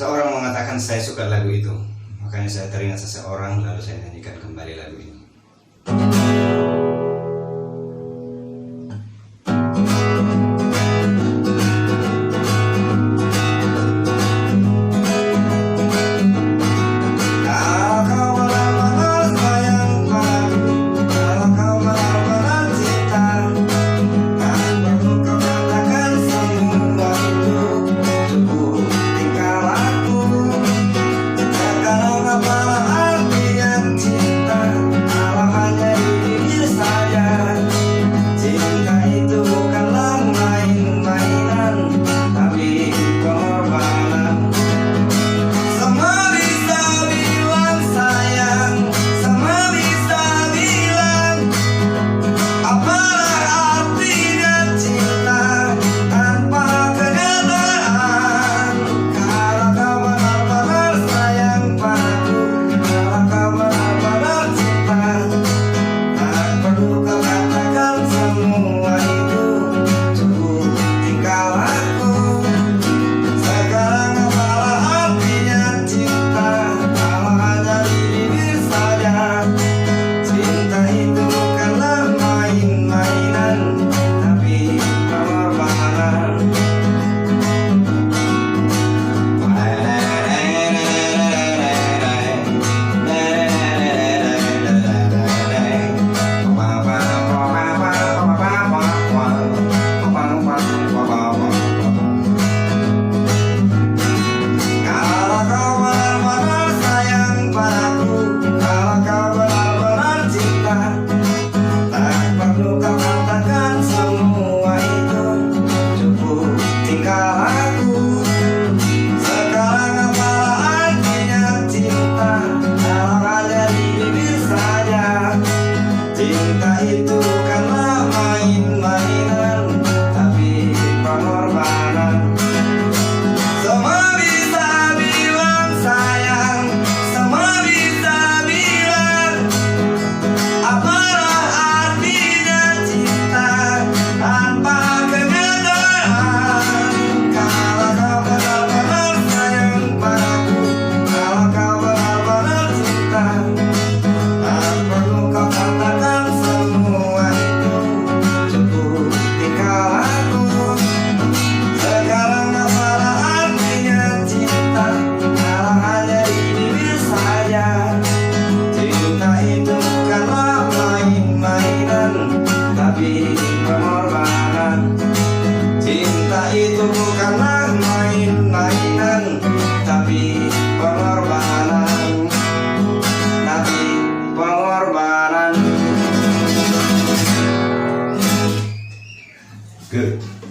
Seseorang mengatakan saya suka lagu itu, makanya saya teringat seseorang lalu saya nyanyikan kembali lagu ini. Cinta itu bukanlah main-mainan, tapi pengorbanan. Semua bisa bilang sayang, semua bisa bilang apalah artinya cinta tanpa kenyataan. Kalau kau benar-benar sayang padaku, kalau kau benar-benar cinta, tak perlu kau katakan semua itu, cukup tinggal aku. Sekarang apalah artinya cinta kalau hanya di diri saja. Cinta itu bukanlah main-mainan, tapi pengorbanan. Cinta itu bukanlah main-mainan, tapi pengorbanan. Tapi pengorbanan. Good.